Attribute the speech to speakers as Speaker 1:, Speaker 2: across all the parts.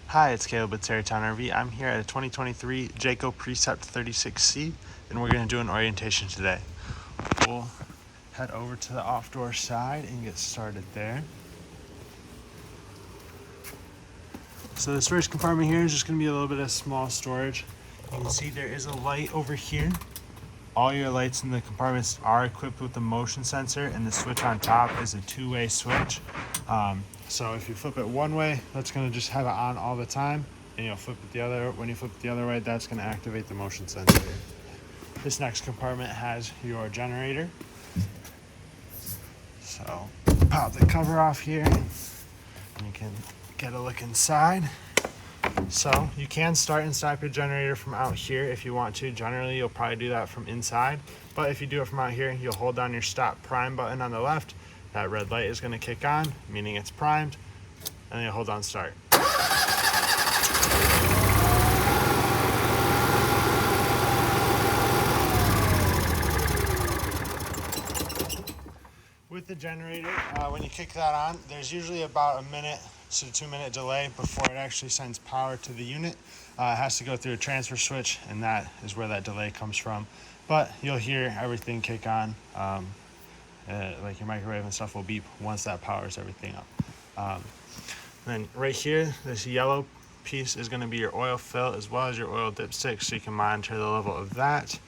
Speaker 1: Hi, it's Caleb with Terrytown RV. I'm here at a 2023 Jayco Precept 36C, and we're going to do an orientation today. We'll head over to the off-door side and get started there. So this first compartment here is just going to be a little bit of small storage. You can see there is a light over here. All your lights in the compartments are equipped with a motion sensor, and the switch on top is a two-way switch. So if you flip it one way, that's going to just have it on all the time, and you'll flip it the other. When you flip it the other way, that's going to activate the motion sensor. This next compartment has your generator. So pop the cover off here, and you can get a look inside. So you can start and stop your generator from out here if you want to. Generally, you'll probably do that from inside, but if you do it from out here, you'll hold down your stop prime button on the left. That red light is going to kick on, meaning it's primed, and then you'll hold on start. With the generator, when you kick that on, there's usually about a minute to 2 minute delay before it actually sends power to the unit. It has to go through a transfer switch, and that is where that delay comes from. But you'll hear everything kick on. Like your microwave and stuff will beep once that powers everything up. Then right here, this yellow piece is going to be your oil fill as well as your oil dipstick, so you can monitor the level of that.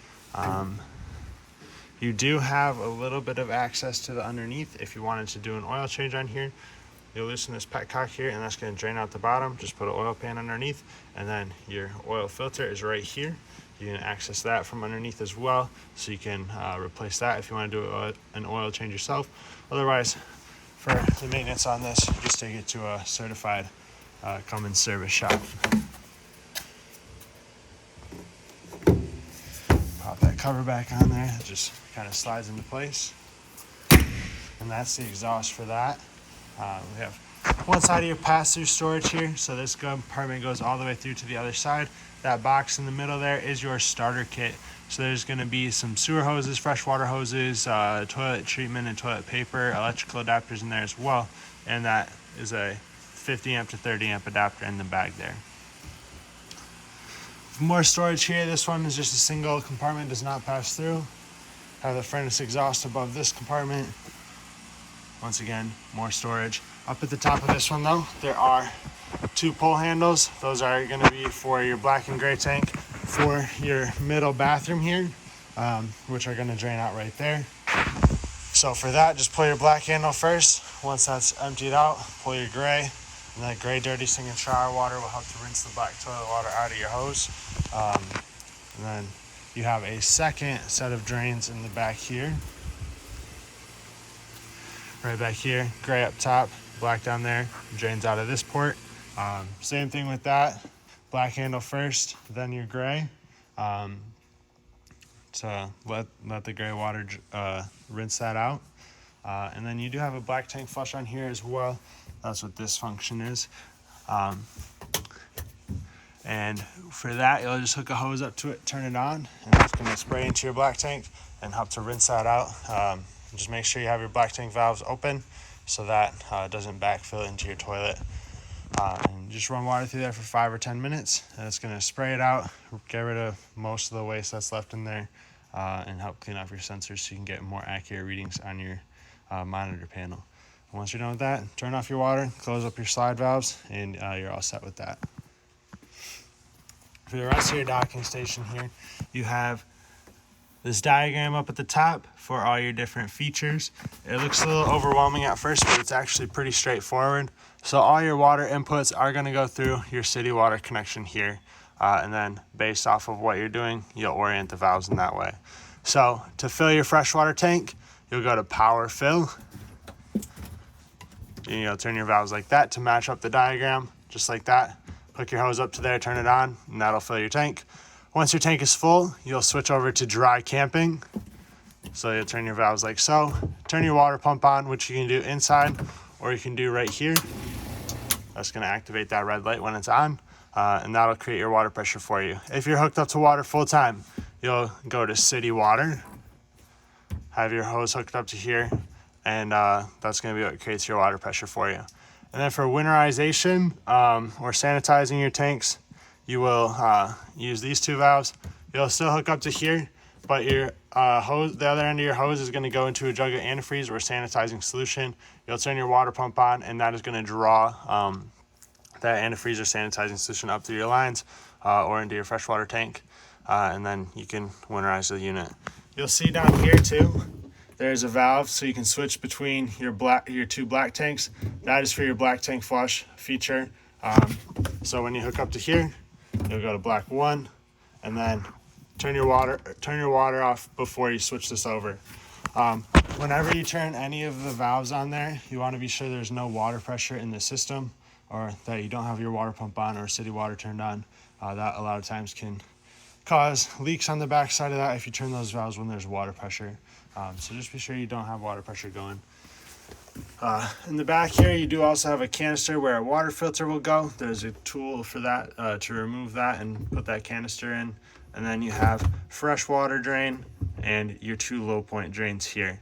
Speaker 1: You do have a little bit of access to the underneath if you wanted to do an oil change on here. You'll loosen this petcock here, and that's going to drain out the bottom. Just put an oil pan underneath, and then your oil filter is right here. You can access that from underneath as well, so you can replace that if you want to do an oil change yourself. Otherwise, for the maintenance on this, just take it to a certified Cummins service shop. Pop that cover back on there. It just kind of slides into place. And that's the exhaust for that. We have one side of your pass-through storage here. So this compartment goes all the way through to the other side. That box in the middle there is your starter kit. So there's going to be some sewer hoses, freshwater hoses, toilet treatment and toilet paper, electrical adapters in there as well. And that is a 50 amp to 30 amp adapter in the bag there. More storage here. This one is just a single compartment, does not pass through. Have the furnace exhaust above this compartment. Once again, more storage. Up at the top of this one though, there are two pull handles. Those are going to be for your black and gray tank for your middle bathroom here, which are going to drain out right there. So for that, just pull your black handle first. Once that's emptied out, pull your gray, and that gray dirty sink and shower water will help to rinse the black toilet water out of your hose. And then you have a second set of drains in the back here. Right back here, gray up top, black down there, drains out of this port. Same thing with that, black handle first, then your gray, to let the gray water rinse that out. And then you do have a black tank flush on here as well. That's what this function is. And for that, you'll just hook a hose up to it, turn it on, and it's going to spray into your black tank and help to rinse that out. Just make sure you have your black tank valves open so that it doesn't backfill into your toilet. And just run water through there for 5 or 10 minutes, and it's going to spray it out, get rid of most of the waste that's left in there, and help clean off your sensors so you can get more accurate readings on your monitor panel. And once you're done with that, turn off your water, close up your slide valves, and you're all set with that. For the rest of your docking station here, you have this diagram up at the top for all your different features. It looks a little overwhelming at first, but it's actually pretty straightforward. So all your water inputs are going to go through your city water connection here. And then based off of what you're doing, you'll orient the valves in that way. So to fill your freshwater tank, you'll go to power fill. You'll turn your valves like that to match up the diagram, just like that. Hook your hose up to there, turn it on, and that'll fill your tank. Once your tank is full, you'll switch over to dry camping. So you'll turn your valves like so. Turn your water pump on, which you can do inside, or you can do right here. That's going to activate that red light when it's on, and that'll create your water pressure for you. If you're hooked up to water full time, you'll go to city water, have your hose hooked up to here, and that's going to be what creates your water pressure for you. And then for winterization or sanitizing your tanks, you will use these two valves. You'll still hook up to here, but your hose, the other end of your hose is going to go into a jug of antifreeze or sanitizing solution. You'll turn your water pump on, and that is going to draw that antifreeze or sanitizing solution up through your lines or into your freshwater tank, and then you can winterize the unit. You'll see down here too, there's a valve so you can switch between your two black tanks. That is for your black tank flush feature. So when you hook up to here, you'll go to black 1, and then turn your water off before you switch this over. Whenever you turn any of the valves on there, you want to be sure there's no water pressure in the system, or that you don't have your water pump on or city water turned on. That a lot of times can cause leaks on the back side of that if you turn those valves when there's water pressure. So just be sure you don't have water pressure going. In the back here, you do also have a canister where a water filter will go. There's a tool for that to remove that and put that canister in. And then you have fresh water drain and your 2 low point drains here.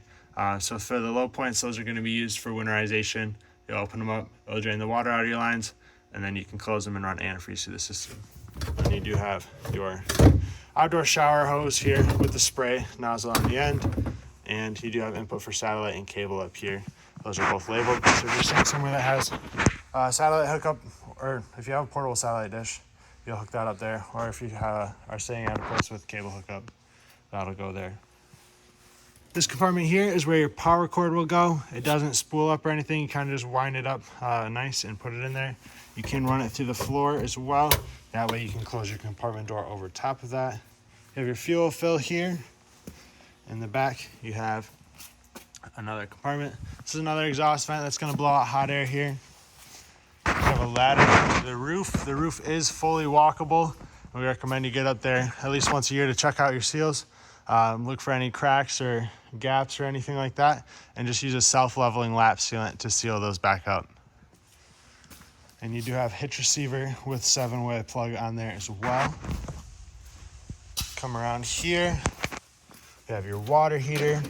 Speaker 1: So for the low points, those are going to be used for winterization. You'll open them up, it'll drain the water out of your lines, and then you can close them and run antifreeze through the system. And you do have your outdoor shower hose here with the spray nozzle on the end, and you do have input for satellite and cable up here. Those are both labeled, so if you're staying somewhere that has satellite hookup, or if you have a portable satellite dish, you'll hook that up there, or if you are staying at a place with cable hookup, that'll go there. This compartment here is where your power cord will go. It doesn't spool up or anything. You kind of just wind it up nice and put it in there. You can run it through the floor as well. That way you can close your compartment door over top of that. You have your fuel fill here. In the back, you have another compartment. This is another exhaust vent that's going to blow out hot air here. You have a ladder to the roof. The roof is fully walkable. We recommend you get up there at least once a year to check out your seals. Look for any cracks or gaps or anything like that, and just use a self-leveling lap sealant to seal those back up. And you do have hitch receiver with 7-way plug on there as well. Come around here, you have your water heater.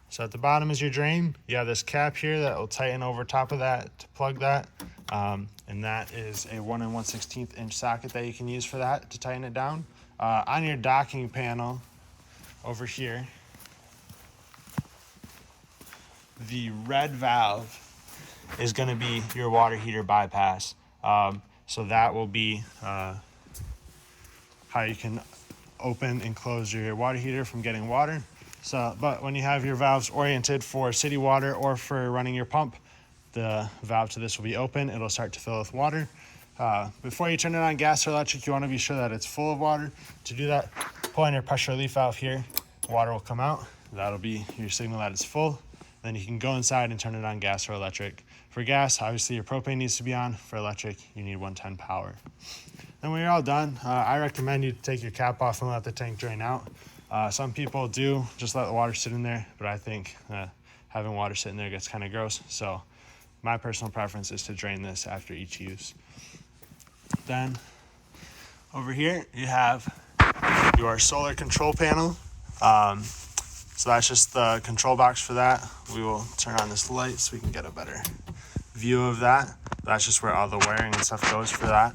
Speaker 1: So at the bottom is your drain. You have this cap here that will tighten over top of that to plug that. And that is a 1 1/16 inch socket that you can use for that to tighten it down. On your docking panel over here, the red valve is going to be your water heater bypass. So that will be how you can open and close your water heater from getting water. But when you have your valves oriented for city water or for running your pump, the valve to this will be open. It'll start to fill with water. Before you turn it on gas or electric, you want to be sure that it's full of water. To do that, pull on your pressure relief valve here. Water will come out. That'll be your signal that it's full. Then you can go inside and turn it on gas or electric. For gas, obviously your propane needs to be on. For electric, you need 110 power. Then when you're all done, I recommend you take your cap off and let the tank drain out. Some people do just let the water sit in there, but I think having water sitting there gets kind of gross. So my personal preference is to drain this after each use. Then over here you have your solar control panel. So that's just the control box for that. We will turn on this light so we can get a better view of that. That's just where all the wiring and stuff goes for that.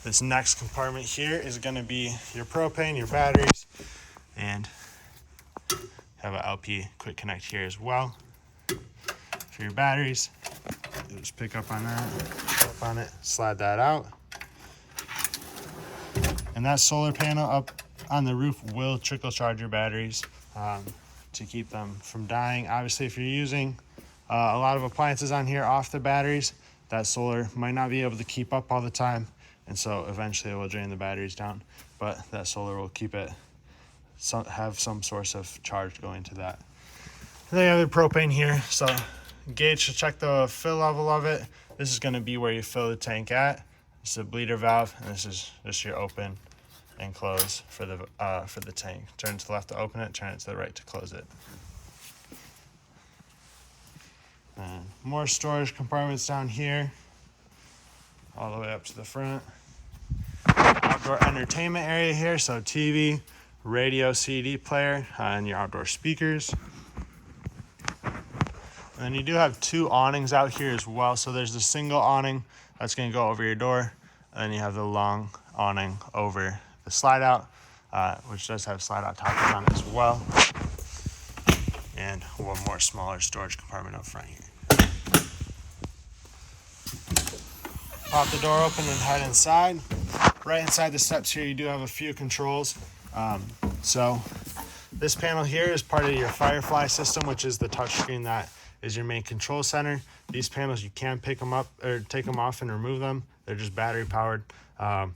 Speaker 1: This next compartment here is going to be your propane, your batteries, and have an LP quick connect here as well. For your batteries, you'll just pick up on that, up on it, slide that out. And that solar panel up on the roof will trickle charge your batteries to keep them from dying. Obviously, if you're using a lot of appliances on here off the batteries, that solar might not be able to keep up all the time, and so eventually it will drain the batteries down, but that solar will keep it, have some source of charge going to that. And then you have the propane here, so gauge to check the fill level of it. This is going to be where you fill the tank at. This is a bleeder valve, and this is just your open and close for the tank. Turn to the left to open it, turn it to the right to close it. And more storage compartments down here, all the way up to the front. Outdoor entertainment area here, so TV, radio, CD player, and your outdoor speakers. And then you do have two awnings out here as well. So there's the single awning that's going to go over your door. And then you have the long awning over the slide out, which does have slide out toppers on it as well. And one more smaller storage compartment up front here. Pop the door open and head inside. Right inside the steps here, you do have a few controls. So this panel here is part of your Firefly system, which is the touchscreen that is your main control center. These panels, you can pick them up or take them off and remove them. They're just battery powered. And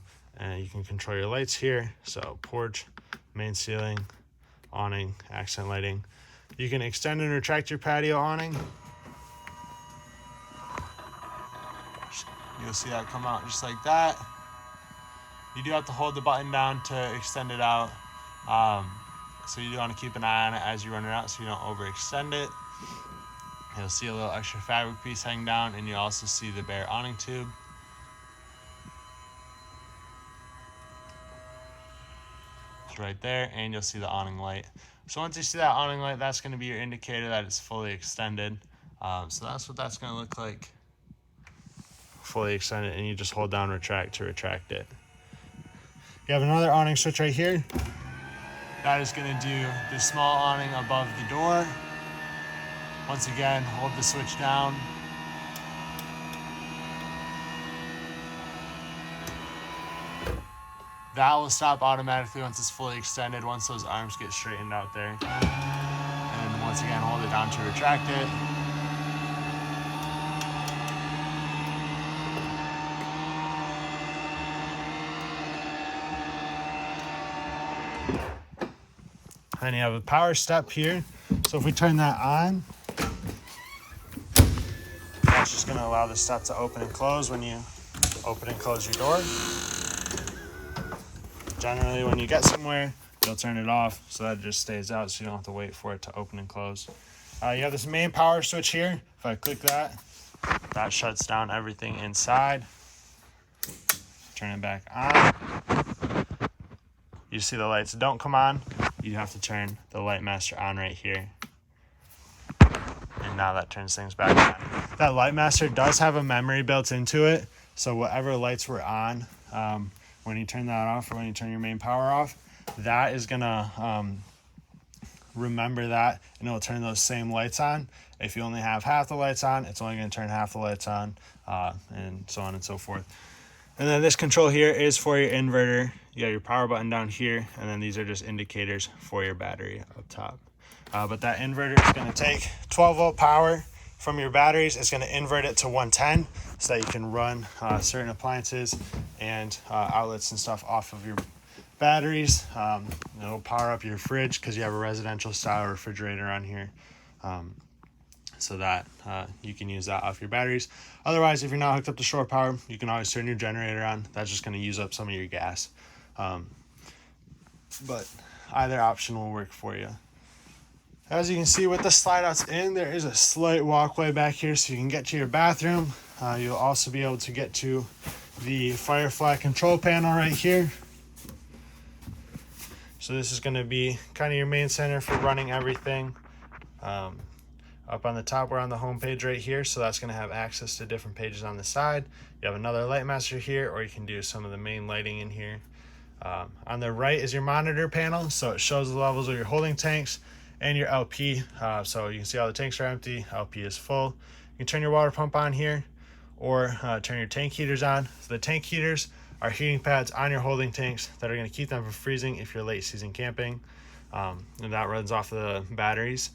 Speaker 1: you can control your lights here. So porch, main ceiling, awning, accent lighting. You can extend and retract your patio awning. You'll see that come out just like that. You do have to hold the button down to extend it out. So you do want to keep an eye on it as you run it out so you don't overextend it. You'll see a little extra fabric piece hang down, and you also see the bare awning tube. It's right there, and you'll see the awning light. So once you see that awning light, that's going to be your indicator that it's fully extended. So that's what that's going to look like. Fully extended, and you just hold down retract to retract it. You have another awning switch right here. That is going to do the small awning above the door. Once again, hold the switch down. That will stop automatically once it's fully extended, once those arms get straightened out there. And once again, hold it down to retract it. Then you have a power step here. So if we turn that on, that's just going to allow the step to open and close when you open and close your door. Generally, when you get somewhere, you'll turn it off so that it just stays out so you don't have to wait for it to open and close. You have this main power switch here. If I click that, that shuts down everything inside. Turn it back on. You see the lights don't come on. You have to turn the light master on right here. And now that turns things back on. That light master does have a memory built into it. So whatever lights were on, when you turn that off or when you turn your main power off, that is gonna remember that, and it'll turn those same lights on. If you only have half the lights on, it's only gonna turn half the lights on, and so on and so forth. And then this control here is for your inverter. You got your power button down here, and then these are just indicators for your battery up top. But that inverter is going to take 12 volt power from your batteries. It's going to invert it to 110 so that you can run certain appliances and outlets and stuff off of your batteries. It'll power up your fridge because you have a residential style refrigerator on here. So that you can use that off your batteries. Otherwise, if you're not hooked up to shore power, you can always turn your generator on. That's just going to use up some of your gas. But either option will work for you. As you can see with the slide outs in, there is a slight walkway back here so you can get to your bathroom. You'll also be able to get to the Firefly control panel right here. So this is going to be kind of your main center for running everything. Up on the top, we're on the home page right here, so that's going to have access to different pages on the side. You have another light master here, or you can do some of the main lighting in here. On the right is your monitor panel, so it shows the levels of your holding tanks and your LP. So you can see all the tanks are empty, LP is full. You can turn your water pump on here, or turn your tank heaters on. So the tank heaters are heating pads on your holding tanks that are going to keep them from freezing if you're late season camping, and that runs off the batteries.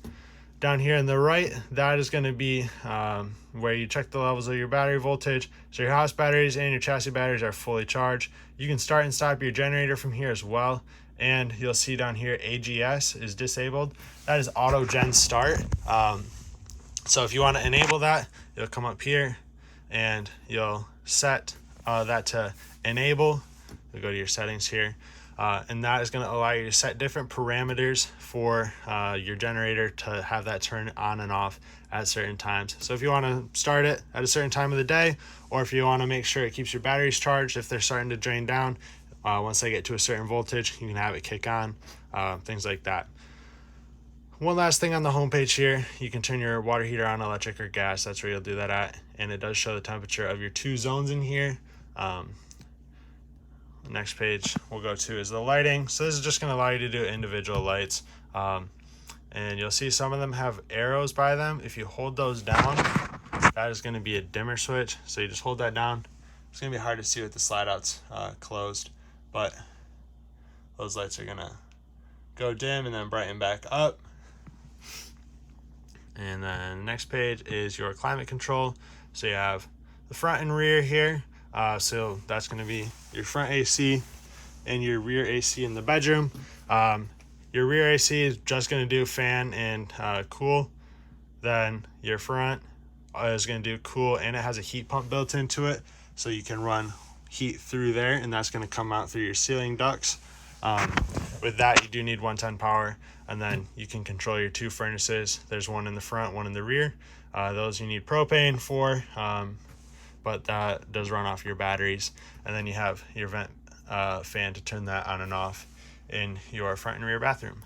Speaker 1: Down here on the right, that is going to be where you check the levels of your battery voltage. So your house batteries and your chassis batteries are fully charged. You can start and stop your generator from here as well. And you'll see down here AGS is disabled. That is auto gen start. So if you want to enable that, you'll come up here and you'll set that to enable. You'll go to your settings here. And that is going to allow you to set different parameters for your generator to have that turn on and off at certain times. So if you want to start it at a certain time of the day, or if you want to make sure it keeps your batteries charged if they're starting to drain down, once they get to a certain voltage, you can have it kick on, things like that. one last thing on the homepage here, you can turn your water heater on, electric or gas. That's where you'll do that at. And it does show the temperature of your 2 zones in here. The next page we'll go to is the lighting. So this is just going to allow you to do individual lights. And you'll see some of them have arrows by them. If you hold those down, that is going to be a dimmer switch. So you just hold that down. It's going to be hard to see with the slide outs closed, but those lights are going to go dim and then brighten back up. And then the next page is your climate control. So you have the front and rear here. So that's going to be your front AC and your rear AC in the bedroom. Your rear AC is just going to do fan and cool. Then your front is going to do cool, and it has a heat pump built into it. So you can run heat through there, and that's going to come out through your ceiling ducts. With that, you do need 110 power, and then you can control your 2 furnaces. There's one in the front, one in the rear. Those you need propane for, but that does run off your batteries. And then you have your vent fan to turn that on and off in your front and rear bathroom.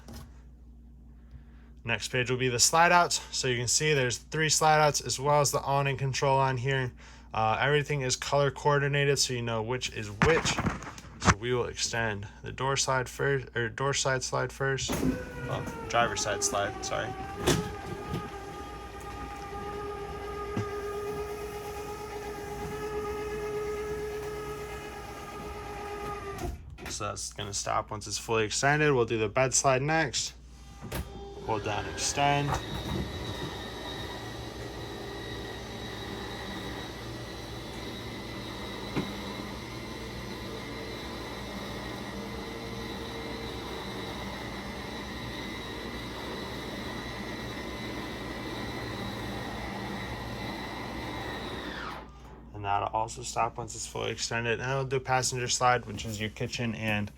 Speaker 1: Next page will be the slide outs. So you can see there's 3 slide outs as well as the on and control on here. Everything is color coordinated, so you know which is which. So we will extend the door side first, or door side slide first. Well, driver side slide, sorry. So that's going to stop once it's fully extended. We'll do the bed slide next. Hold down, extend. And that'll also stop once it's fully extended. And it'll do passenger slide, which is your kitchen and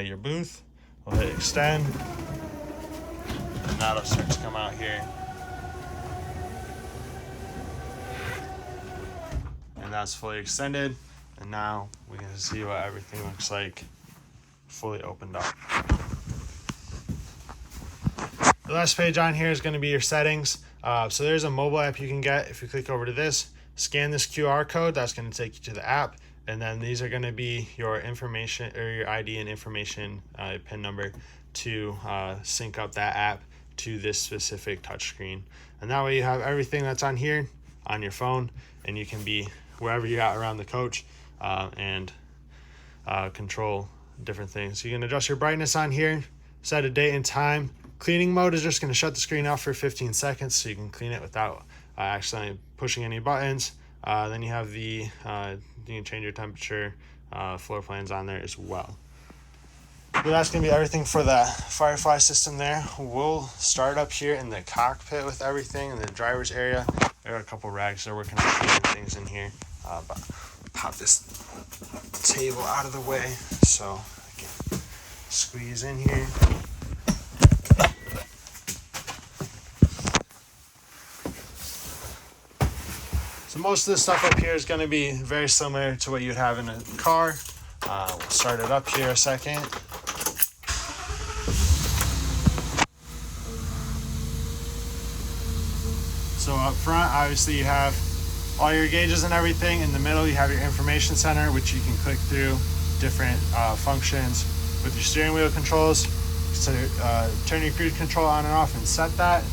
Speaker 1: your booth. We'll hit extend, and that'll start to come out here. And that's fully extended. And now we can see what everything looks like fully opened up. The last page on here is going to be your settings. So there's a mobile app you can get. If you click over to this, scan this QR code, that's going to take you to the app. And then these are going to be your information, or your ID and information PIN number to sync up that app to this specific touchscreen. And that way you have everything that's on here on your phone, and you can be wherever you're at around the coach and control different things. So you can adjust your brightness on here, set a date and time. Cleaning mode is just going to shut the screen off for 15 seconds so you can clean it without accidentally pushing any buttons. Then you have the you can change your temperature, floor plans on there as well. But that's going to be everything for the Firefly system there. We'll start up here in the cockpit with everything in the driver's area. There are a couple rags they're working on cleaning things in here. But pop this table out of the way so I can squeeze in here. So most of the stuff up here is going to be very similar to what you'd have in a car. We'll start it up here a second. So up front, obviously you have all your gauges and everything. In the middle, you have your information center, which you can click through different functions with your steering wheel controls. So turn your cruise control on and off and set that.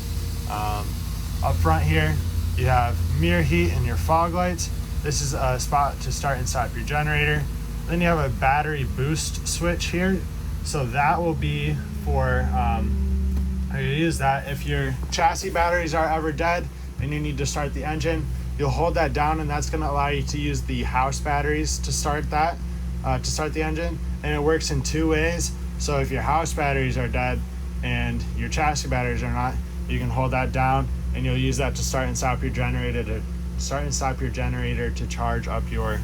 Speaker 1: Up front here, you have mirror heat and your fog lights. This is a spot to start and stop your generator. Then you have a battery boost switch here. So that will be for, how you use that. If your chassis batteries are ever dead and you need to start the engine, you'll hold that down, and that's gonna allow you to use the house batteries to start that, to start the engine. And it works in 2 ways. So if your house batteries are dead and your chassis batteries are not, you can hold that down, and you'll use that to start and stop your generator to charge up your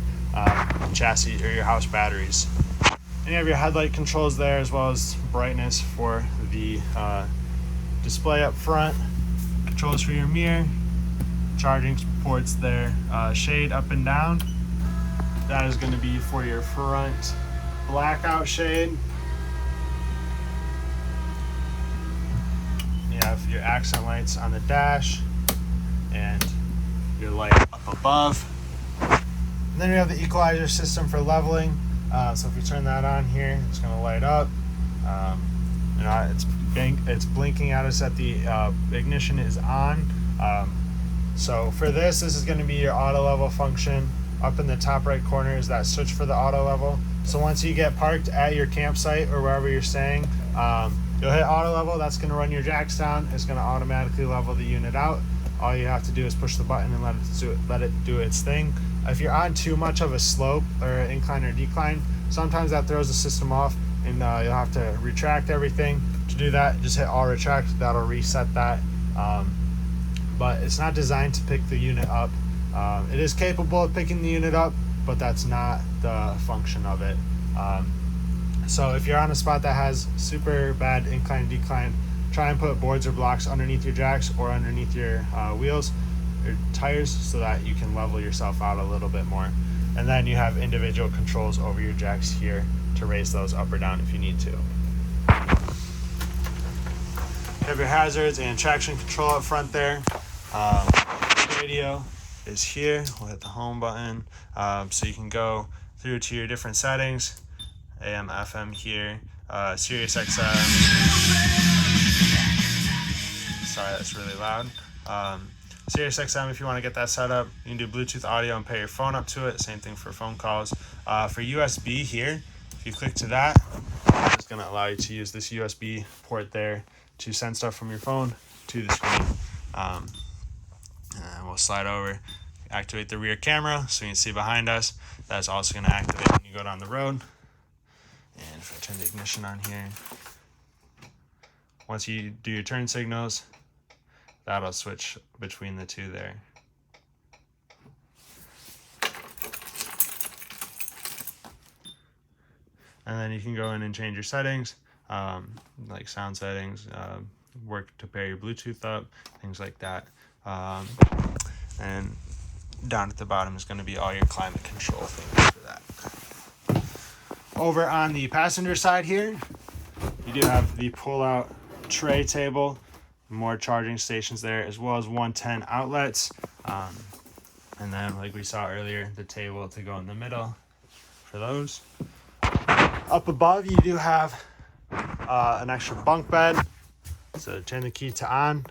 Speaker 1: chassis or your house batteries. And you have your headlight controls there, as well as brightness for the display up front, controls for your mirror, charging ports there, shade up and down. That is going to be for your front blackout shade. You have have your accent lights on the dash and your light up above. And then you have the equalizer system for leveling. So if you turn that on here, it's going to light up. It's blinking at us that the ignition is on. So for this is going to be your auto level function. Up in the top right corner is that switch for the auto level. So once you get parked at your campsite or wherever you're staying, you'll hit auto level. That's going to run your jacks down. It's going to automatically level the unit out. All you have to do is push the button and let it do its thing. If you're on too much of a slope or incline or decline, sometimes that throws the system off, and you'll have to retract everything. To do that, just hit all retract. That'll reset that. But it's not designed to pick the unit up. It is capable of picking the unit up, but that's not the function of it. So if you're on a spot that has super bad incline and decline, try and put boards or blocks underneath your jacks or underneath your wheels or tires so that you can level yourself out a little bit more. And then you have individual controls over your jacks here to raise those up or down if you need to. You have your hazards and traction control up front there. Radio is here. We'll hit the home button. So you can go through to your different settings. AM, FM here. Sirius XM. Sorry, that's really loud. Sirius XM, if you want to get that set up, you can do Bluetooth audio and pair your phone up to it. Same thing for phone calls. For USB here, if you click to that, it's going to allow you to use this USB port there to send stuff from your phone to the screen. And we'll slide over, activate the rear camera so you can see behind us. That's also going to activate when you go down the road. And if I turn the ignition on here, once you do your turn signals, that'll switch between the two there. And then you can go in and change your settings, like sound settings, work to pair your Bluetooth up, things like that. And down at the bottom is going to be all your climate control things for that. Over on the passenger side here, you do have the pull-out tray table, more charging stations there, as well as 110 outlets. And then, like we saw earlier, the table to go in the middle for those. Up above, you do have an extra bunk bed. So turn the key to on,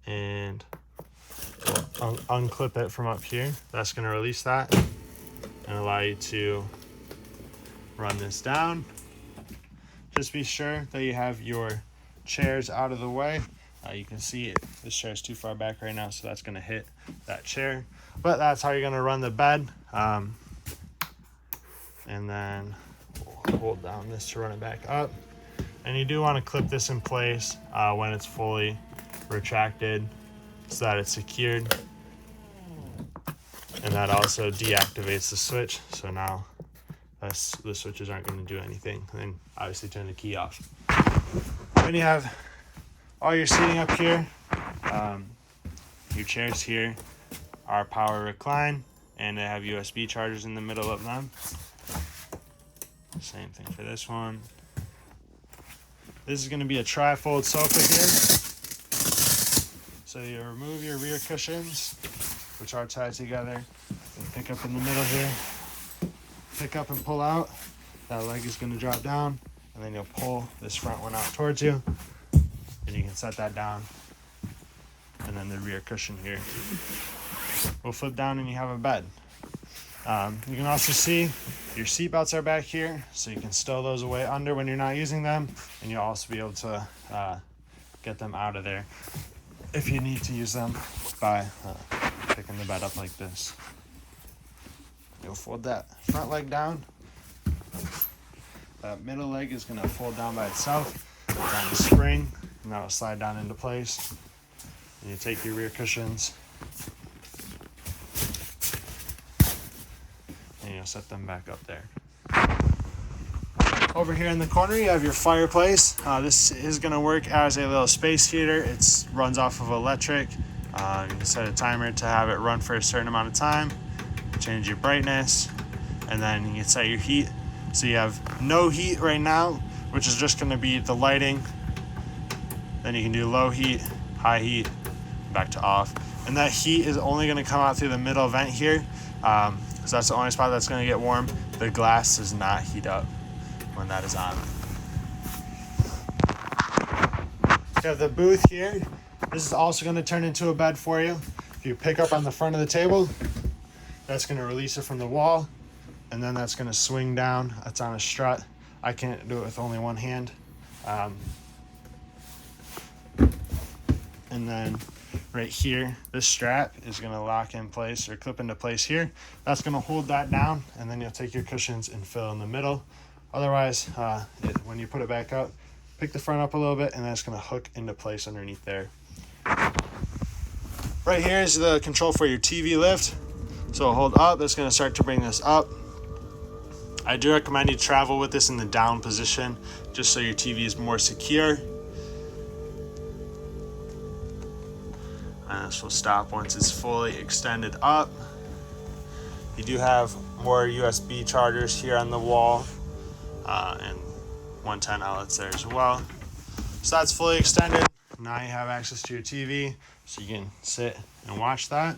Speaker 1: and we'll unclip it from up here. That's going to release that and allow you to run this down. Just be sure that you have your chairs out of the way. You can see this chair is too far back right now, so that's going to hit that chair. But that's how you're going to run the bed. And then we'll hold down this to run it back up. And you do want to clip this in place when it's fully retracted so that it's secured. And that also deactivates the switch. So now the switches aren't going to do anything. And then obviously turn the key off. Then you have all your seating up here. Your chairs here are power recline, and they have USB chargers in the middle of them. Same thing for this one. This is going to be a tri-fold sofa here. So you remove your rear cushions, which are tied together, and pick up in the middle here. Pick up and pull out. That leg is going to drop down, and then you'll pull this front one out towards you, and you can set that down. And then the rear cushion here will flip down, and you have a bed. You can also see your seat belts are back here, so you can stow those away under when you're not using them, and you'll also be able to get them out of there if you need to use them by picking the bed up like this. You'll fold that front leg down. That middle leg is going to fold down by itself. It's on the spring, and that'll slide down into place. And you take your rear cushions, and you'll set them back up there. Over here in the corner, you have your fireplace. This is going to work as a little space heater. It runs off of electric. You can set a timer to have it run for a certain amount of time. Change your brightness, and then you can set your heat. So you have no heat right now, which is just going to be the lighting Then you can do low heat, high heat, back to off. And that heat is only going to come out through the middle vent here, so that's the only spot that's going to get warm. The glass does not heat up when that is on. You have the booth here. This is also going to turn into a bed for you. If you pick up on the front of the table, that's going to release it from the wall, and then that's going to swing down. It's on a strut. I can't do it with only one hand. And then right here, this strap is going to lock in place or clip into place here. That's going to hold that down, and then you'll take your cushions and fill in the middle. Otherwise, when you put it back up, pick the front up a little bit, and that's going to hook into place underneath there. Right here is the control for your TV lift. So hold up, that's going to start to bring this up. I do recommend you travel with this in the down position, just so your TV is more secure. And this will stop once it's fully extended up. You do have more USB chargers here on the wall, and 110 outlets there as well. So that's fully extended. Now you have access to your TV, so you can sit and watch that.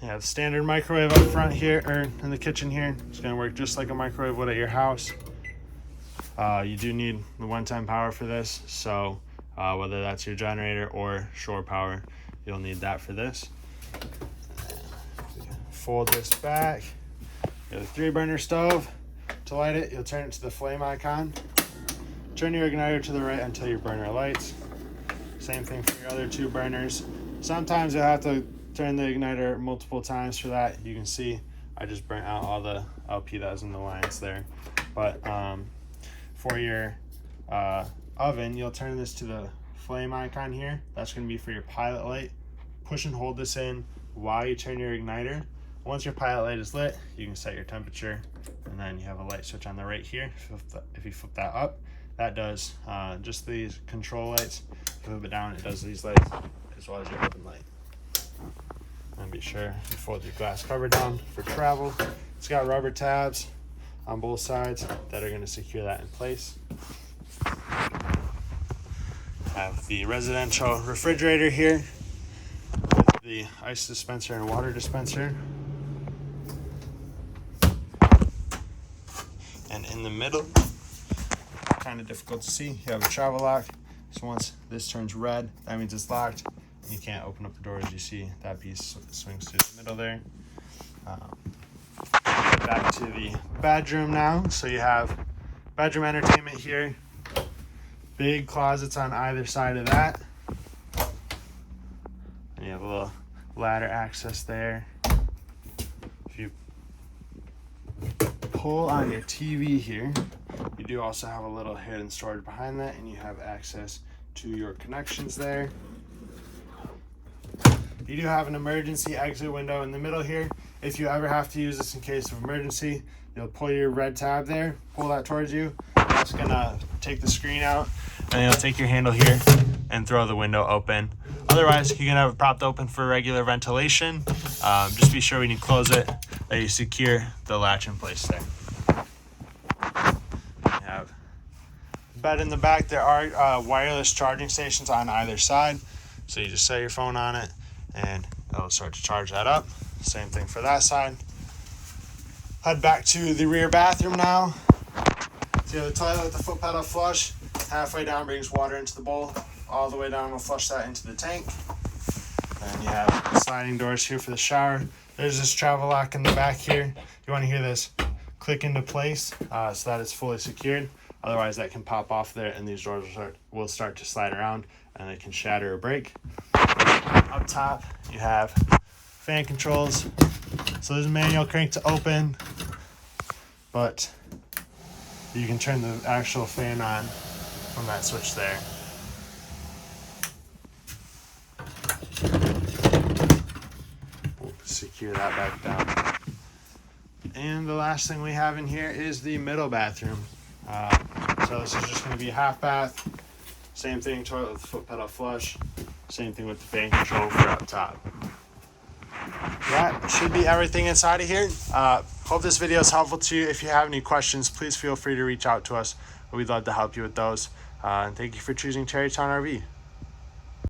Speaker 1: You have the standard microwave up front here, or in the kitchen here. It's going to work just like a microwave would at your house. You do need the one-time power for this, so whether that's your generator or shore power, you'll need that for this. Fold this back. You have a 3-burner stove. To light it, you'll turn it to the flame icon. Turn your igniter to the right until your burner lights. Same thing for your other 2 burners. Sometimes you'll have to turn the igniter multiple times for that. You can see I just burnt out all the LP that was in the lines there. But for your oven, you'll turn this to the flame icon here. That's going to be for your pilot light. Push and hold this in while you turn your igniter. Once your pilot light is lit, you can set your temperature, and then you have a light switch on the right here. If you flip that up, that does just these control lights. If you flip it down, it does these lights as well as your open light. And be sure you fold your glass cover down for travel. It's got rubber tabs on both sides that are going to secure that in place. Have the residential refrigerator here with the ice dispenser and water dispenser. And in the middle, kind of difficult to see, you have a travel lock. So once this turns red, that means it's locked. And you can't open up the door. As you see, that piece swings to the middle there. Back to the bedroom now. So you have bedroom entertainment here. Big closets on either side of that. And you have a little ladder access there. If you pull on your TV here, you do also have a little hidden storage behind that, and you have access to your connections there. You do have an emergency exit window in the middle here. If you ever have to use this in case of emergency, you'll pull your red tab there, pull that towards you. That's gonna take the screen out, and you'll take your handle here and throw the window open. Otherwise, you can have it propped open for regular ventilation. Just be sure when you close it that you secure the latch in place there. You have the bed in the back. There are wireless charging stations on either side, so you just set your phone on it and it'll start to charge that up. Same thing for that side. Head back to the rear bathroom now. So you have the toilet with the foot pedal flush. Halfway down brings water into the bowl. All the way down will flush that into the tank. And you have sliding doors here for the shower. There's this travel lock in the back here. You want to hear this click into place so that it's fully secured. Otherwise that can pop off there and these doors will start to slide around and they can shatter or break. Up top you have fan controls. So there's a manual crank to open, but you can turn the actual fan on from that switch there. We'll secure that back down. And the last thing we have in here is the middle bathroom. So this is just going to be a half bath. Same thing, toilet with foot pedal flush. Same thing with the fan control for up top. that should be everything inside of here. Hope this video is helpful to you. If you have any questions, please feel free to reach out to us. We'd love to help you with those. And thank you for choosing Tarrytown RV.